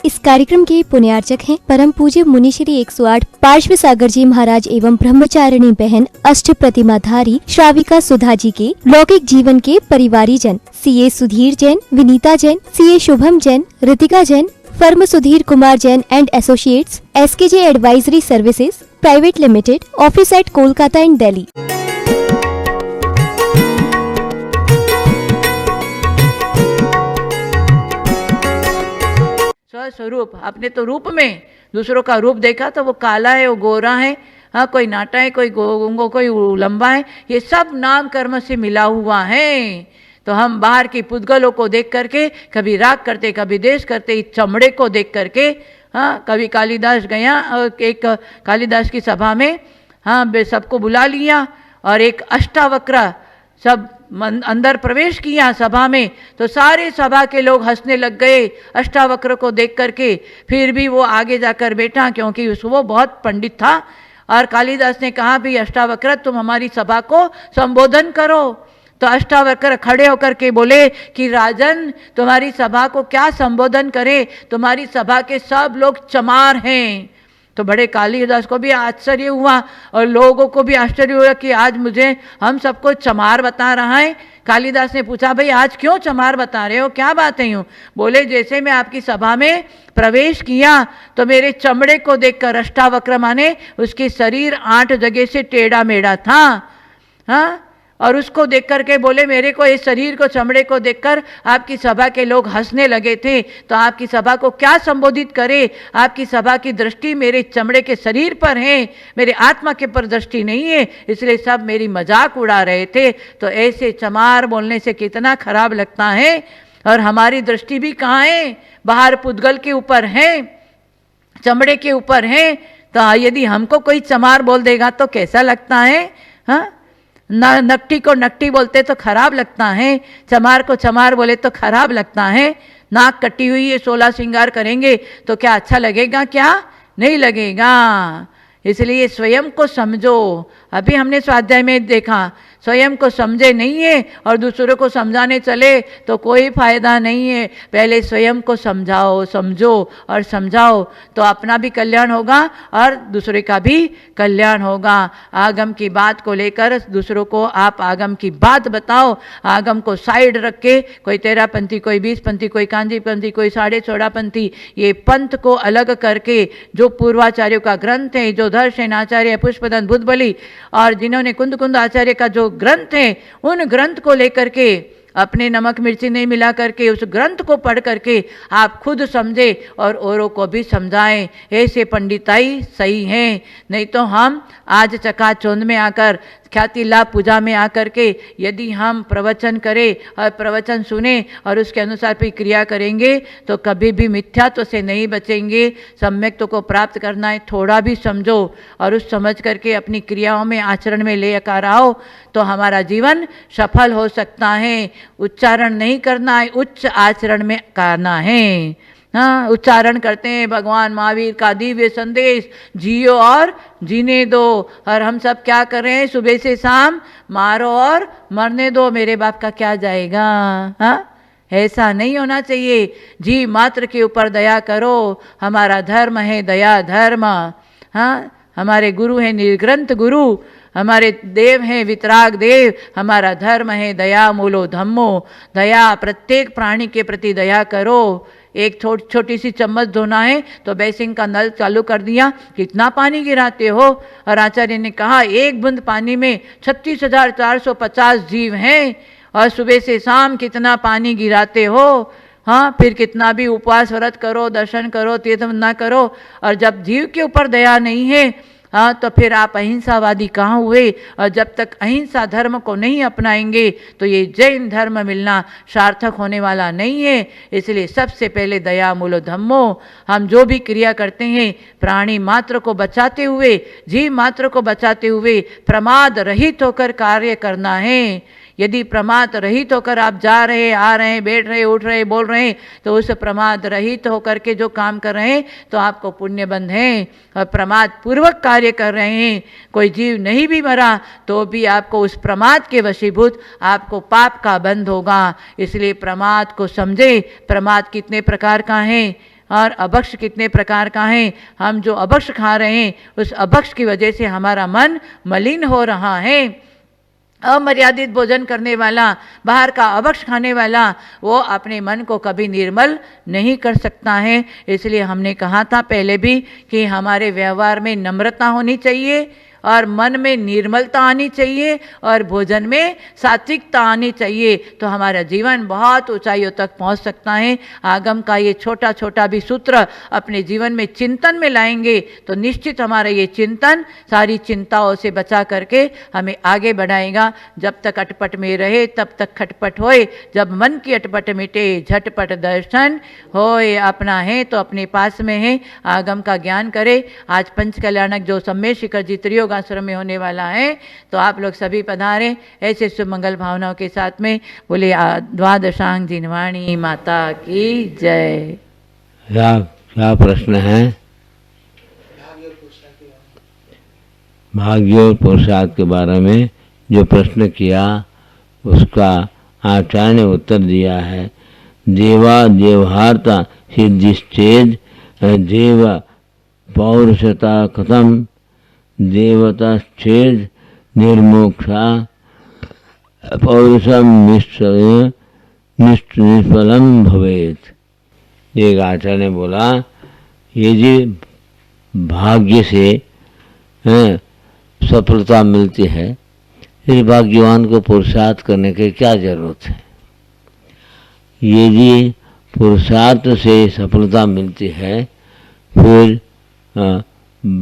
इस कार्यक्रम के पुण्यार्चक हैं परम पूज्य मुनिश्री 108 पार्श्व सागर जी महाराज एवं ब्रह्मचारिणी बहन अष्ट प्रतिमाधारी श्राविका सुधा जी के लौकिक जीवन के परिवारी जन CA Sudhir Jain, Vinita Jain, CA Shubham Jain, Ritika Jain, firm Sudhir Kumar Jain and associates, SKJ advisory services private limited, office at Kolkata and Delhi. स्वरूप, आपने तो रूप में दूसरों का रूप देखा तो वो काला है, वो गोरा है, हाँ कोई नाटा है, कोई गोंगो, कोई लंबा है, ये सब नाम कर्म से मिला हुआ है। तो हम बाहर की पुद्गलों को देख करके कभी राग करते, कभी देश करते, इस चमड़े को देख करके, हाँ कभी कालिदास गया एक कालिदास की सभा में, हाँ सबको बुला लिया और एक अष्टावक्र सब अंदर प्रवेश किया सभा में, तो सारे सभा के लोग हंसने लग गए अष्टावक्र को देख करके। फिर भी वो आगे जाकर बैठा क्योंकि वो बहुत पंडित था। और कालिदास ने कहा भी अष्टावक्र तुम हमारी सभा को संबोधन करो। तो अष्टावक्र खड़े होकर के बोले कि राजन तुम्हारी सभा को क्या संबोधन करे, तुम्हारी सभा के सब लोग चमार हैं। तो बड़े कालिदास को भी आश्चर्य हुआ और लोगों को भी आश्चर्य हुआ कि आज मुझे हम सबको चमार बता रहा है। कालिदास ने पूछा भाई आज क्यों चमार बता रहे हो, क्या बात है यूँ? बोले जैसे मैं आपकी सभा में प्रवेश किया तो मेरे चमड़े को देखकर अष्टावक्र माने उसके शरीर 8 जगह से टेढ़ा मेढ़ा था, हाँ, और उसको देख कर के बोले मेरे को इस शरीर को चमड़े को देखकर आपकी सभा के लोग हंसने लगे थे, तो आपकी सभा को क्या संबोधित करे? आपकी सभा की दृष्टि मेरे चमड़े के शरीर पर है, मेरे आत्मा के पर दृष्टि नहीं है, इसलिए सब मेरी मजाक उड़ा रहे थे। तो ऐसे चमार बोलने से कितना खराब लगता है। और हमारी दृष्टि भी कहाँ है? बाहर पुद्गल के ऊपर है, चमड़े के ऊपर है। तो यदि हमको कोई चमार बोल देगा तो कैसा लगता है? हाँ, नकटी को नकटी बोलते तो खराब लगता है, चमार को चमार बोले तो खराब लगता है। नाक कटी हुई है, 16 श्रृंगार करेंगे तो क्या अच्छा लगेगा? क्या नहीं लगेगा। इसलिए स्वयं को समझो। अभी हमने स्वाध्याय में देखा स्वयं को समझे नहीं है और दूसरों को समझाने चले तो कोई फायदा नहीं है। पहले स्वयं को समझाओ, समझो और समझाओ तो अपना भी कल्याण होगा और दूसरे का भी कल्याण होगा। आगम की बात को लेकर दूसरों को आप आगम की बात बताओ। आगम को साइड रख के कोई 13 पंथी, कोई 20 पंथी, कोई कांजी पंथी, कोई 14.5 पंथी, ये पंथ को अलग करके जो पूर्वाचार्यों का ग्रंथ है, जो दर्शन आचार्य पुष्पदंत बुद्धबली और जिन्होंने कुंद कुंद आचार्य का जो ग्रंथ है उन ग्रंथ को लेकर के अपने नमक मिर्ची नहीं मिला करके उस ग्रंथ को पढ़ करके आप खुद समझे और औरों को भी समझाएं। ऐसे पंडिताई सही है। नहीं तो हम आज चकाचौंध में आकर ख्याति लाभ पूजा में आकर के यदि हम प्रवचन करें और प्रवचन सुने और उसके अनुसार भी क्रिया करेंगे तो कभी भी मिथ्यात्व से नहीं बचेंगे। सम्यक्त्व को प्राप्त करना है, थोड़ा भी समझो और उस समझ करके अपनी क्रियाओं में आचरण में ले कर आओ तो हमारा जीवन सफल हो सकता है। उच्चारण नहीं करना है, उच्च आचरण में करना है। हाँ, उच्चारण करते हैं भगवान महावीर का दिव्य संदेश, जियो और जीने दो। और हम सब क्या कर रहे हैं? सुबह से शाम मारो और मरने दो, मेरे बाप का क्या जाएगा? हाँ, ऐसा नहीं होना चाहिए। जीव मात्र के ऊपर दया करो। हमारा धर्म है दया धर्म। हाँ, हमारे गुरु हैं निर्ग्रंथ गुरु, हमारे देव हैं वितराग देव। हमारा धर्म है दया मूलो धम्मो। दया, प्रत्येक प्राणी के प्रति दया करो। एक छोटी सी चम्मच धोना है तो बेसिन का नल चालू कर दिया, कितना पानी गिराते हो? और आचार्य ने कहा एक बूंद पानी में 36,450 जीव हैं और सुबह से शाम कितना पानी गिराते हो? हाँ, फिर कितना भी उपवास व्रत करो, दर्शन करो, तीर्थ ना करो, और जब जीव के ऊपर दया नहीं है, हाँ, तो फिर आप अहिंसावादी कहाँ हुए? और जब तक अहिंसा धर्म को नहीं अपनाएंगे तो ये जैन धर्म मिलना सार्थक होने वाला नहीं है। इसलिए सबसे पहले दया मूलो धम्मो। हम जो भी क्रिया करते हैं प्राणी मात्र को बचाते हुए, जीव मात्र को बचाते हुए प्रमाद रहित होकर कार्य करना है। यदि प्रमाद रहित होकर आप जा रहे, आ रहे, बैठ रहे, उठ रहे, बोल रहे हैं तो उस प्रमाद रहित होकर के जो काम कर रहे हैं तो आपको पुण्य बंध है। और प्रमाद पूर्वक कार्य कर रहे हैं, कोई जीव नहीं भी मरा तो भी आपको उस प्रमाद के वशीभूत आपको पाप का बंध होगा। इसलिए प्रमाद को समझे। प्रमाद कितने प्रकार का है और अभक्ष कितने प्रकार का है। हम जो अभक्ष खा रहे हैं उस अभक्ष की वजह से हमारा मन मलिन हो रहा है। अमर्यादित भोजन करने वाला, बाहर का अभक्ष खाने वाला, वो अपने मन को कभी निर्मल नहीं कर सकता है। इसलिए हमने कहा था पहले भी कि हमारे व्यवहार में नम्रता होनी चाहिए और मन में निर्मलता आनी चाहिए और भोजन में सात्विकता आनी चाहिए, तो हमारा जीवन बहुत ऊंचाइयों तक पहुंच सकता है। आगम का ये छोटा छोटा भी सूत्र अपने जीवन में चिंतन में लाएंगे तो निश्चित हमारा ये चिंतन सारी चिंताओं से बचा करके हमें आगे बढ़ाएगा। जब तक अटपट में रहे तब तक खटपट होए, जब मन की अटपट मिटे झटपट दर्शन होए। अपना है तो अपने पास में है, आगम का ज्ञान करे। आज पंच कल्याणक जो सम्मेद शिखर जी त्रियोग आश्रम में होने वाला है, तो आप लोग सभी पधारें ऐसे सुमंगल भावनाओं के साथ में। बोले द्वादशांग जिनवाणी माता की जय। क्या प्रश्न है? भाग्य और पुरुषार्थ के बारे में जो प्रश्न किया उसका आचार्य ने उत्तर दिया है। देवा देवहारता सिद्धिश्चेद देव पौरुषता कथम देवता छेद निर्मोक्षा पौरुषम निष्फलम भवेत। एक आचार्य ने बोला, ये जी भाग्य से सफलता मिलती है, इस भाग्यवान को पुरुषार्थ करने की क्या जरूरत है? ये जी पुरुषार्थ से सफलता मिलती है, फिर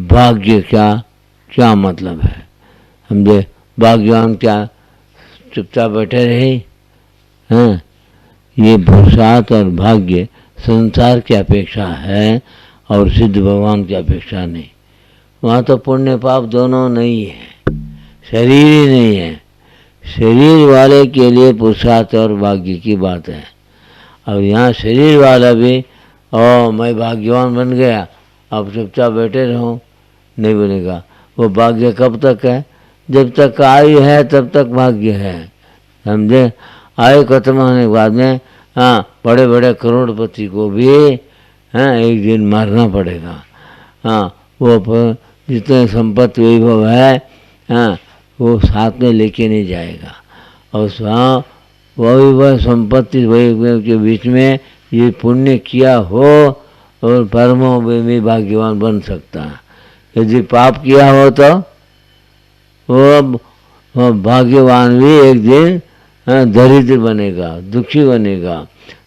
भाग्य क्या मतलब है? समझे? भाग्यवान क्या चुपचाप बैठे रहे? हाँ, ये पुरुषार्थ और भाग्य संसार की अपेक्षा है और सिद्ध भगवान की अपेक्षा नहीं। वहाँ तो पुण्य पाप दोनों नहीं है, शरीर ही नहीं है। शरीर वाले के लिए पुरुषार्थ और भाग्य की बात है। और यहाँ शरीर वाला भी मैं भाग्यवान बन गया, अब चुपचाप बैठे रहो, नहीं बनेगा। वो भाग्य कब तक है? जब तक आयु है तब तक भाग्य है, समझे? आयु खत्म होने के बाद में बड़े बड़े करोड़पति को भी एक दिन मारना पड़ेगा। वो जितने संपत्ति वैभव है वो साथ में लेके नहीं जाएगा। और वैभव संपत्ति वैभव के बीच में ये पुण्य किया हो और परमों में भी भाग्यवान बन सकता है। यदि पाप किया हो तो वो भाग्यवान भी एक दिन दरिद्र बनेगा, दुखी बनेगा,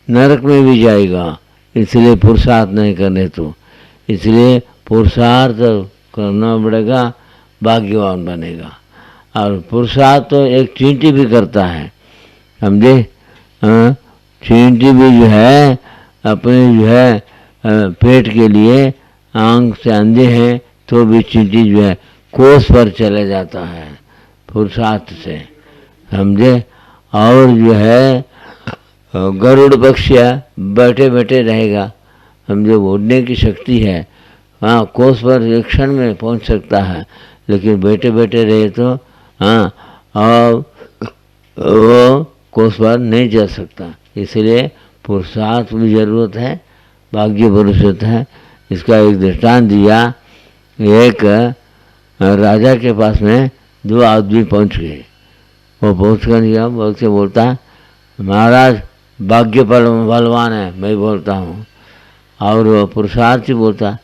नरक में भी जाएगा। इसलिए पुरुषार्थ नहीं करने तो, इसलिए पुरुषार्थ करना पड़ेगा, भाग्यवान बनेगा। और पुरुषार्थ तो एक चींटी भी करता है, समझे? चींटी भी जो है अपने जो है पेट के लिए आंख से अंधे हैं तो भी चींटी जो है कोस पर चले जाता है पुरुषार्थ से, समझे? और जो है गरुड़ पक्षी बैठे बैठे रहेगा, समझे? उड़ने की शक्ति है, कोस पर एक क्षण में पहुंच सकता है, लेकिन बैठे बैठे रहे तो और वो कोस पर नहीं जा सकता। इसलिए पुरुषार्थ भी जरूरत है, भाग्य पुरुषार्थ है। इसका एक दृष्टांत दिया। एक राजा के पास में दो आदमी पहुंच गए। वो पहुँच कर गया, बोल के बोलता, महाराज भाग्य बलवान है, मैं बोलता हूँ। और वो पुरुषार्थी बोलता,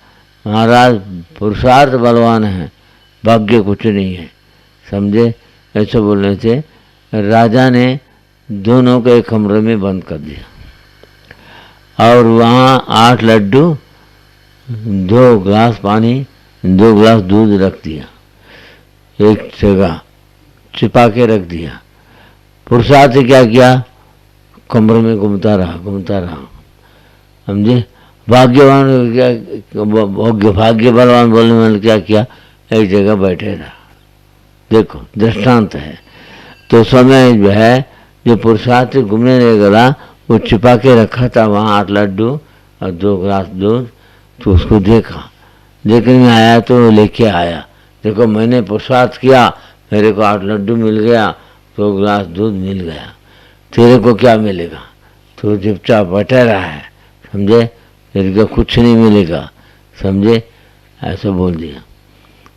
महाराज पुरुषार्थ बलवान है, भाग्य कुछ नहीं है, समझे? ऐसे बोलने से राजा ने दोनों को एक कमरे में बंद कर दिया और वहाँ 8 लड्डू, 2 गिलास पानी, 2 गिलास दूध रख दिया, एक जगह छिपा के रख दिया। पुरुषार्थ से क्या किया? कमरे में घूमता रहा, समझे? भाग्यवान क्या, भाग्य बलवान बोलने वाले क्या किया? एक जगह बैठे रहा। देखो दृष्टांत है। तो समय जो है जो पुरुषार्थ से घूमने लगेगा, वो छिपा के रखा था वहाँ 8 लड्डू और 2 गिलास दूध। तो उसको देखने में आया तो लेके आया, देखो मैंने पुरुषार्थ किया, मेरे को 8 लड्डू मिल गया, 2 गिलास दूध मिल गया, तेरे को क्या मिलेगा? तो चुपचाप बैठा रहा है, समझे? इनका कुछ नहीं मिलेगा, समझे, ऐसा बोल दिया।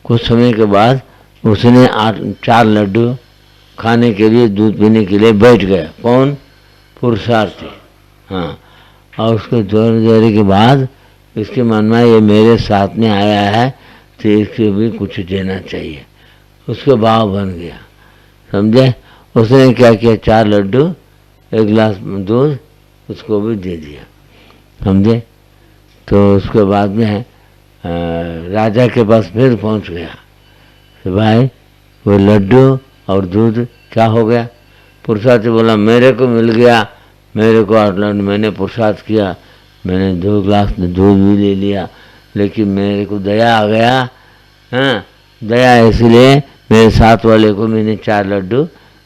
कुछ समय के बाद उसने 4 लड्डू खाने के लिए, दूध पीने के लिए बैठ गया। कौन? पुरुषार्थी। हाँ, और उसको थोड़ी देर के बाद इसके मन में ये मेरे साथ में आया है तो इसको भी कुछ देना चाहिए, उसका भाव बन गया, समझे। उसने क्या किया, 4 लड्डू 1 गिलास दूध उसको भी दे दिया, समझे। तो उसके बाद में राजा के पास फिर पहुंच गया तो भाई वो लड्डू और दूध क्या हो गया। पुरुषार्थ बोला मेरे को मिल गया, मेरे को 8 लड्डू, मैंने पुरुषार्थ किया, मैंने 2 गिलास दूध भी ले लिया, लेकिन मेरे को दया आ गया। हाँ, दया इसलिए मेरे साथ वाले को मैंने 4 लड्डू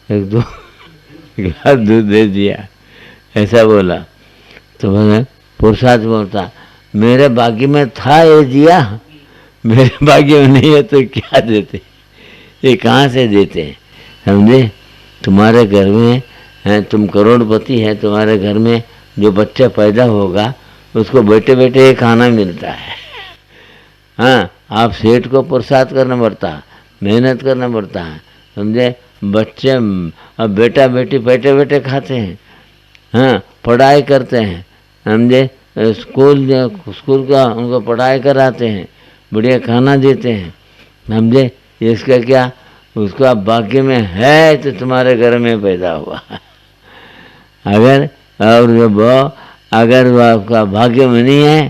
1-2 गिलास दूध दे दिया, ऐसा बोला। तो मैंने पुरुषार्थ बोलता मेरे भाग्य में था ये दिया, मेरे भाग्य में नहीं है तो क्या देते, ये कहाँ से देते हैं, समझे। तुम्हारे घर में हैं, तुम करोड़पति हैं, तुम्हारे घर में जो बच्चा पैदा होगा उसको बैठे बैठे खाना मिलता है। हाँ, आप सेठ को पुरुषार्थ करना पड़ता है, मेहनत करना पड़ता है, समझे। बच्चे अब बेटा बेटी बैठे बैठे खाते हैं, हाँ, पढ़ाई करते हैं, समझे। स्कूल का उनको पढ़ाई कराते हैं, बढ़िया खाना देते हैं, समझे। इसका क्या, उसका भाग्य में है तो तुम्हारे घर में पैदा हुआ। अगर और जब अगर वो आपका भाग्य में नहीं है,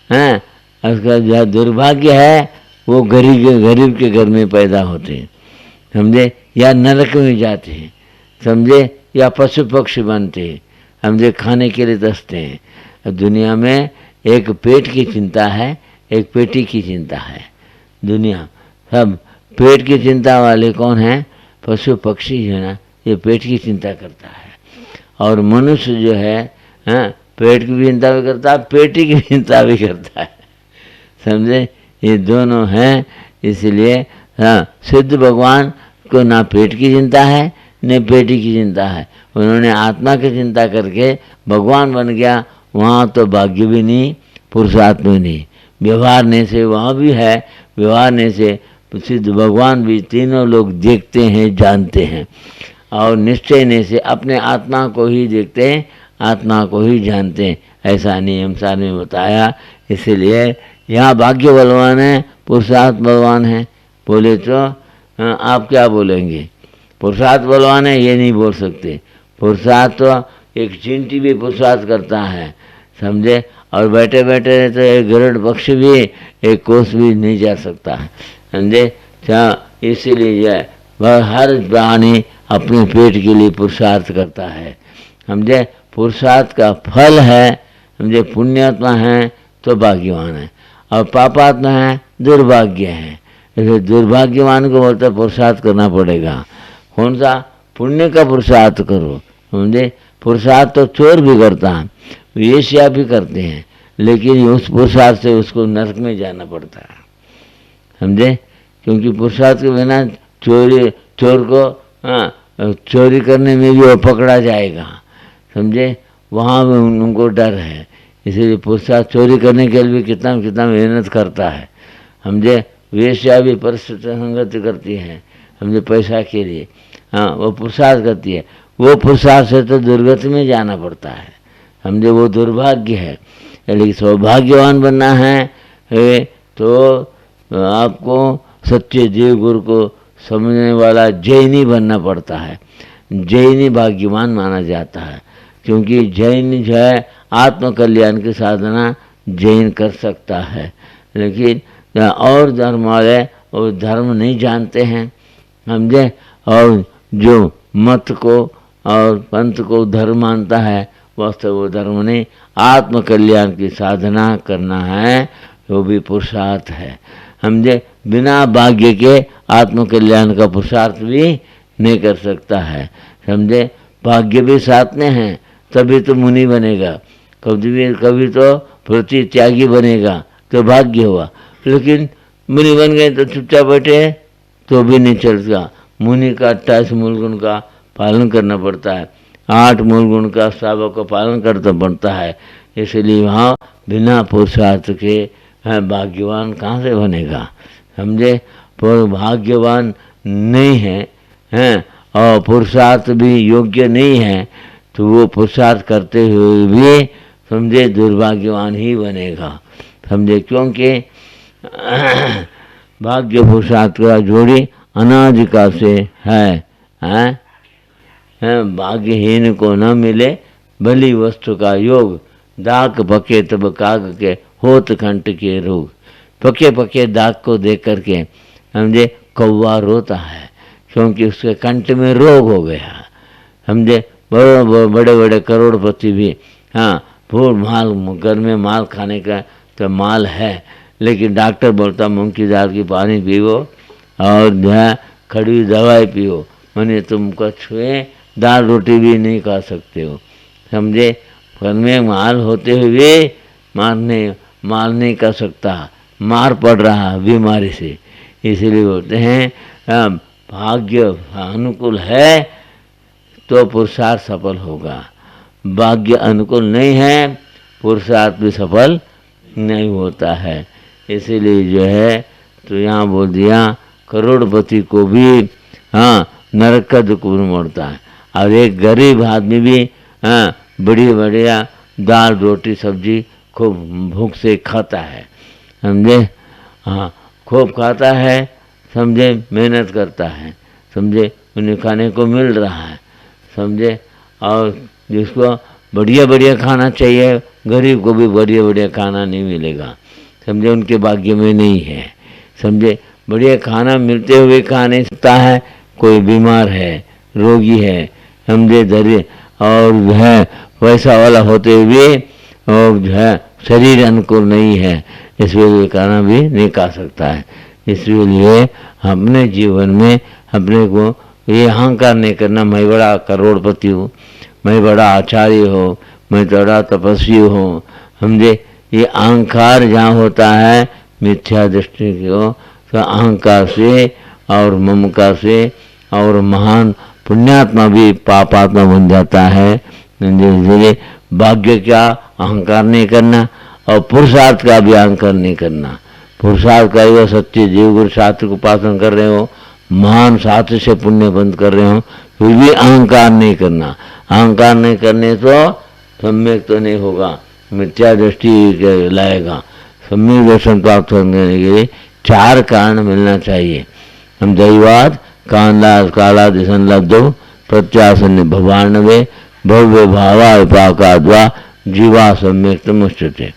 हाँ, उसका जो दुर्भाग्य है वो गरीब के घर में पैदा होते हैं, समझे, या नरक में जाते हैं, समझे, या पशु पक्षी बनते हैं, समझे, खाने के लिए तरसते हैं। दुनिया में एक पेट की चिंता है, एक पेटी की चिंता है। दुनिया सब पेट की चिंता वाले कौन है? पशु पक्षी है ना, ये पेट की चिंता करता है। और मनुष्य जो है, हाँ, पेट की भी चिंता भी करता है, पेटी की चिंता भी करता है, समझे। ये दोनों हैं, इसलिए हाँ, सिद्ध भगवान को ना पेट की चिंता है न पेटी की चिंता है, उन्होंने आत्मा की चिंता करके भगवान बन गया। वहाँ तो भाग्य भी नहीं, पुरुषार्थ भी नहीं, व्यवहारने से वहाँ भी है, व्यवहारने से सिद्ध भगवान भी, तीनों लोग देखते हैं, जानते हैं, और निश्चयने से अपने आत्मा को ही देखते हैं, आत्मा को ही जानते हैं, ऐसा नियम सार में बताया। इसीलिए यहाँ भाग्य बलवान है, पुरुषार्थ बलवान है। बोले तो आप क्या बोलेंगे, पुरुषार्थ बलवान है ये नहीं बोल सकते। पुरुषार्थ तो एक चींटी भी पुरुषार्थ करता है, समझे, और बैठे बैठे तो एक गरुड़ पक्षी भी एक कोस भी नहीं जा सकता है, समझे। इसीलिए हर प्राणी अपने पेट के लिए पुरुषार्थ करता है, समझे। पुरुषार्थ का फल है, समझे, पुण्यात्मा है तो भाग्यवान है, और पापात्मा है दुर्भाग्य है। इसलिए दुर्भाग्यवान को बोलते पुरुषार्थ करना पड़ेगा। कौन सा? पुण्य का पुरुषार्थ करो, समझे। पुरुषार्थ तो चोर भी करता है, वेश्या भी करते हैं, लेकिन उस पुरुषार्थ से उसको नरक में जाना पड़ता है, समझे। क्योंकि पुरुषार्थ के बिना चोर को चोरी करने में भी वो पकड़ा जाएगा, समझे, वहाँ में उनको डर है। इसीलिए पुरुषार्थ चोरी करने के लिए कितना मेहनत करता है, समझे। वेश्या भी परिस्थिति संगति करती है, समझे, पैसा के लिए, हाँ, वो पुरुषार्थ करती है। वो पुरुषार्थ से तो दुर्गति में जाना पड़ता है, समझे, वो दुर्भाग्य है। लेकिन सौभाग्यवान बनना है तो आपको सच्चे देव गुरु को समझने वाला जैनी बनना पड़ता है। जैनी भाग्यवान माना जाता है, क्योंकि जैन जो है आत्मकल्याण की साधना जैन कर सकता है। लेकिन और धर्म वाले वो धर्म नहीं जानते हैं, समझे, और जो मत को और पंथ को धर्म मानता है, वास्तव वो धर्म नहीं, आत्मकल्याण की साधना करना है, वो भी पुरुषार्थ है, समझे। बिना भाग्य के आत्मकल्याण का पुरुषार्थ भी नहीं कर सकता है, समझे। भाग्य भी साथ में है तभी तो मुनि बनेगा, कभी तो प्रति त्यागी बनेगा तो भाग्य हुआ। लेकिन मुनि बन गए तो चुपचाप बैठे तो भी नहीं चलता। मुनि का 28 मूल गुण का पालन करना पड़ता है, 8 मूल गुण का श्रावक का पालन करना पड़ता है। इसलिए वहाँ बिना पुरुषार्थ के भाग्यवान कहाँ से बनेगा, समझे। पर भाग्यवान नहीं है, हैं, और पुरुषार्थ भी योग्य नहीं है, तो वो पुरुषार्थ करते हुए भी समझे दुर्भाग्यवान ही बनेगा, समझे। क्योंकि भाग्य पुरुषार्थ का जोड़ी अनादि काल से है, भाग्यहीन को न मिले भली वस्तु का योग, दाग पके तब काग के होत कंठ के रोग। पके पके दाग को देख करके समझे कौवा रोता है, क्योंकि उसके कंठ में रोग हो गया, समझे। बड़े बड़े करोड़पति भी फूल माल घर में माल खाने का तो माल है, लेकिन डॉक्टर बोलता मूंग की दाल की पानी पियो और जो है खड़ी दवाई पियो, मैंने तुमको छुए दाल रोटी भी नहीं खा सकते हो, समझे। घर में माल होते हुए माल नहीं कर सकता, मार पड़ रहा बीमारी से। इसलिए बोलते हैं भाग्य अनुकूल है तो पुरुषार्थ सफल होगा, भाग्य अनुकूल नहीं है पुरुषार्थ भी सफल नहीं होता है। इसीलिए जो है तो यहाँ बोल दिया करोड़पति को भी नरक का दुख मोड़ता है, और एक गरीब आदमी भी बड़ी बढ़िया दाल रोटी सब्जी खूब भूख से खाता है, समझे। खूब खाता है, समझे, मेहनत करता है, समझे, उन्हें खाने को मिल रहा है, समझे। और जिसको बढ़िया बढ़िया खाना चाहिए, गरीब को भी बढ़िया बढ़िया खाना नहीं मिलेगा, समझे, उनके भाग्य में नहीं है, समझे। बढ़िया खाना मिलते हुए खा नहीं सकता है, कोई बीमार है, रोगी है, समझे, दरिद्र और जो है पैसा वाला होते हुए और जो है शरीर अनुकूल नहीं है, इसलिए खाना भी नहीं खा सकता है। इसलिए अपने जीवन में अपने को ये अहंकार नहीं करना, मैं बड़ा करोड़पति हूँ, मैं बड़ा आचार्य हूँ, मैं बड़ा तपस्वी हूँ, समझे। ये अहंकार जहाँ होता है मिथ्या दृष्टि को, तो अहंकार से और ममकार से और महान पुण्यात्मा भी पापात्मा बन जाता है। धीरे भाग्य का अहंकार नहीं करना और पुरुषार्थ का भी अहंकार नहीं करना। पुरुषार्थ का वो सच्चे जीव गुरु शास्त्र को उपासन कर रहे हो, महान शास्त्र से पुण्य बंद कर रहे हो, फिर भी अहंकार नहीं करना। अहंकार नहीं करने तो सम्यक तो नहीं होगा, मिथ्या दृष्टि लाएगा। सम्यक दर्शन प्राप्त करने के लिए 4 कारण मिलना चाहिए। हम दैवाद काला दिशन लब्धो प्रत्यासन भवानवे भव्य भावा विपाकाद्वा जीवा सम्यक मुष्टते।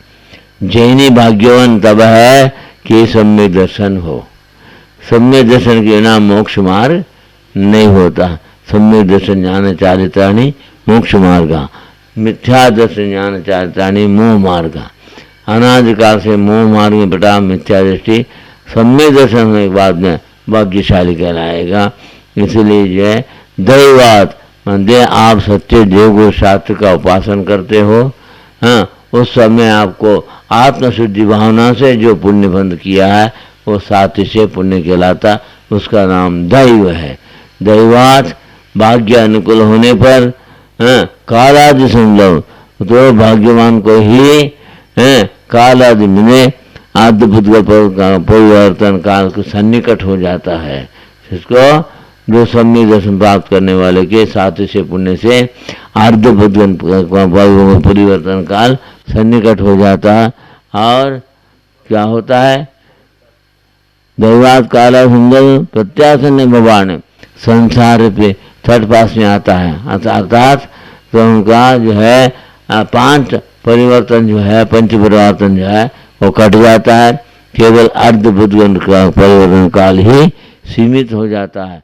जैनी भाग्यवान तब है कि सम्यक दर्शन हो। सम्यक दर्शन के बिना मोक्ष मार्ग नहीं होता। सम्यक दर्शन ज्ञान चारित्राणि मोक्ष मार्गा, मिथ्या दर्शन ज्ञान चारित्राणि मोह मार्गा। अनादिकाल से मोह मार्ग में बटा मिथ्या दृष्टि सम्यक दर्शन होने के बाद में भाग्यशाली कहलाएगा। इसलिए जो है दैवाद मंदिर आप सच्चे देवगुरु शास्त्र का उपासन करते हो, उस समय आपको आत्मशुद्धि भावना से जो पुण्य बंद किया है वो साथी से पुण्य कहलाता, उसका नाम दैव है। दैवात भाग्य अनुकूल होने पर कालादि संभव, तो भाग्यवान को ही कालादि में अद्भुत परिवर्तन काल को सन्निकट हो जाता है। इसको जो सम्यक दर्शन प्राप्त करने वाले के साथ से पुण्य से अर्धभुत परिवर्तन काल सन्निकट हो जाता है। और क्या होता है, दैवात काला सुंदर प्रत्यासन भगवान संसार पे थर्ड पास में आता है, अर्थात तो उनका जो है 5 परिवर्तन जो है, पंच परिवर्तन जो है वो कट जाता है, केवल अर्धभुत का परिवर्तन काल ही सीमित हो जाता है।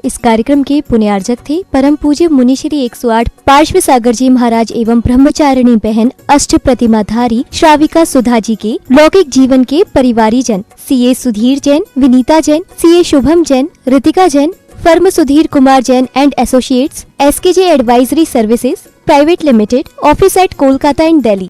इस कार्यक्रम के पुण्यार्जक थे परम पूज्य मुनिश्री 108 पार्श्व सागर जी महाराज एवं ब्रह्मचारिणी बहन अष्ट प्रतिमाधारी श्राविका सुधा जी के लौकिक जीवन के परिवारी जन CA Sudhir Jain, Vinita Jain, CA Shubham Jain, Ritika Jain, firm Sudhir Kumar Jain and associates, SKJ advisory services private limited, office at Kolkata and Delhi.